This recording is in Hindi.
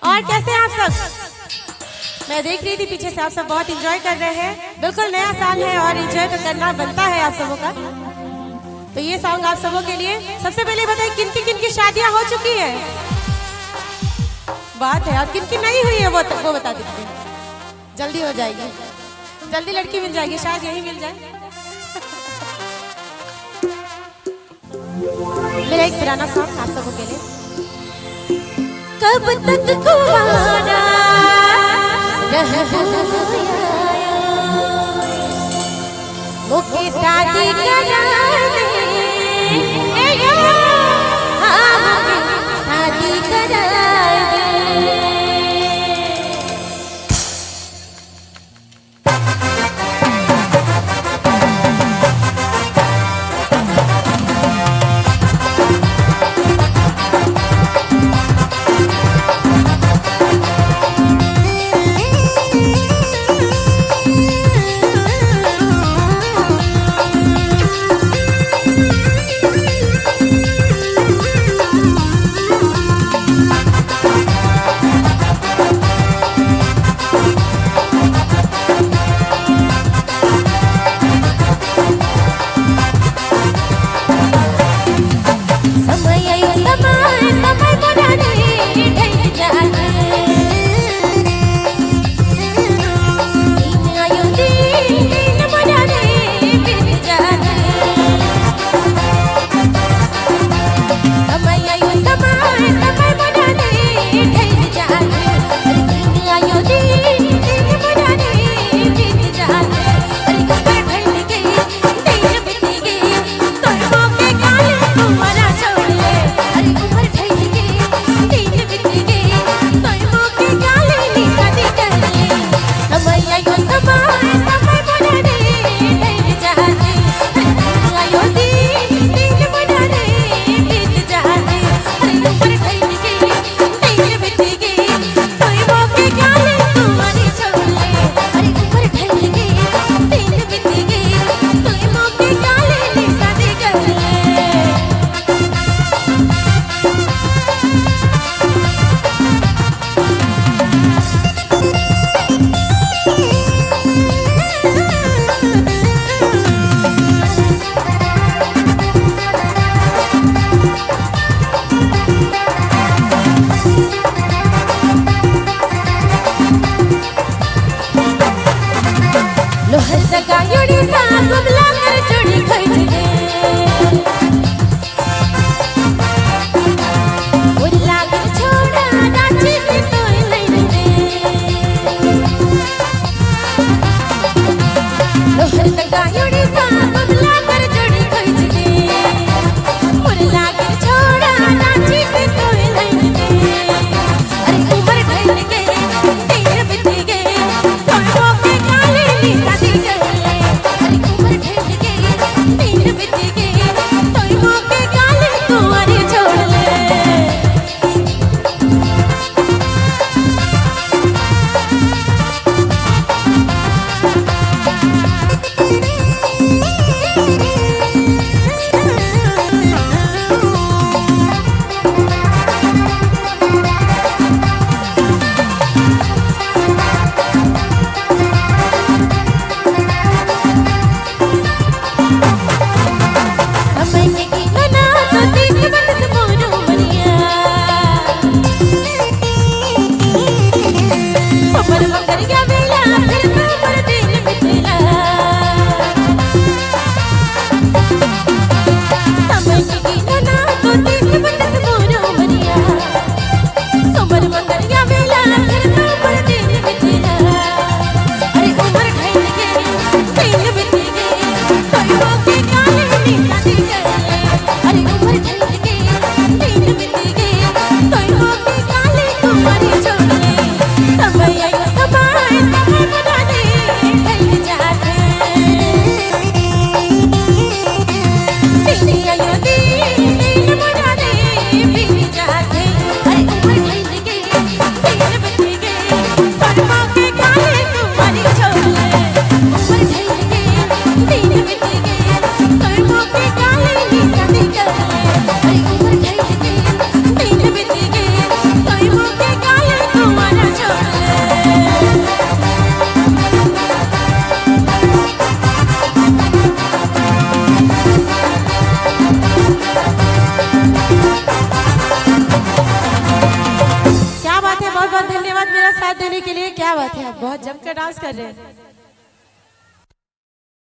और कैसे आप सब? मैं देख रही थी पीछे से आप सब बहुत एंजॉय कर रहे हैं। बिल्कुल नया साल है और एंजॉय तो करना बनता है आप सबों का। तो ये सॉन्ग आप सबों के लिए। सबसे पहले बताइए किन की शादियां हो चुकी है? बात है। और किन नहीं हुई है वो बता दीजिए। जल्दी हो जाएगी, जल्दी लड़की मिल जाएगी, शायद यही मिल जाए। मेरा एक पुराना सॉन्ग आप सबों के लिए। कब तक कुंवारा मुझे शादी करा दे, शादी करा दे। क्या बात है, बहुत बहुत धन्यवाद मेरा साथ देने के लिए। क्या बात है, आप बहुत जमकर डांस कर रहे हैं।